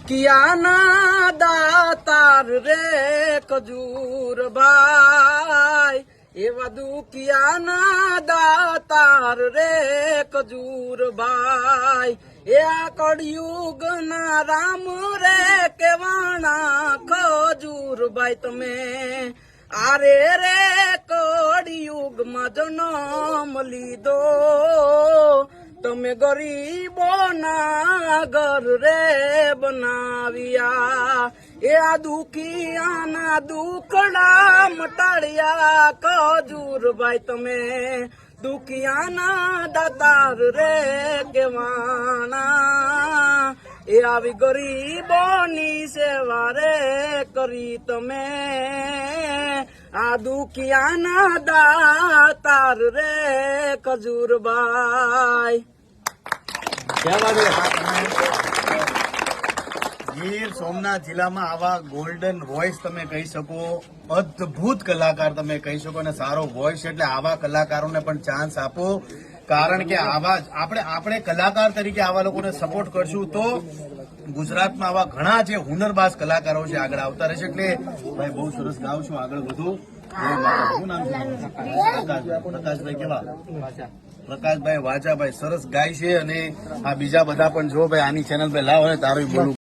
દુખિયાના દાતાર રે ખજૂરભાઈ, એવા દુખિયાના દાતાર રે ખજૂરભાઈ, એ આ કળિયુગના રામ રે કેવાણા ખજૂરભાઈ તમે આરે રે કળિયુગમાં જન્મ લીધો, તમે ગરીબોના ઘર રે બનાવ્યા, એ આ દુખિયાના દુખડા મટાડ્યા ખજૂરભાઈ તમે દુખિયાના દાતાર રે કેવાણા, એ આવી ગરીબોની સેવા રે કરી તમે આ દુખિયાના દાતાર રે ખજૂરભાઈ. ગીર સોમનાથ જિલ્લામાં આવા ગોલ્ડન વોઇસ તમે કહી શકો, અદ્ભુત કલાકાર તમે કહી શકો, અને સારો વોઇસ એટલે આવા કલાકારોને પણ ચાન્સ આપો, કારણ કે આવા આપણે કલાકાર તરીકે આવા લોકોને સપોર્ટ કરશું તો ગુજરાતમાં આવા ઘણા જે હુનરબાજ કલાકારો છે આગળ આવતા રહેશે. એટલે ભાઈ બહુ સરસ ગાવ છો, આગળ વધુ. શું નામ છે? પ્રકાશભાઈ કેવા? પ્રકાશભાઈ વાજાભાઈ સરસ ગાય છે, અને આ બીજા બધા પણ જો ભાઈ આની ચેનલ પર લાવો ને તારું બોલું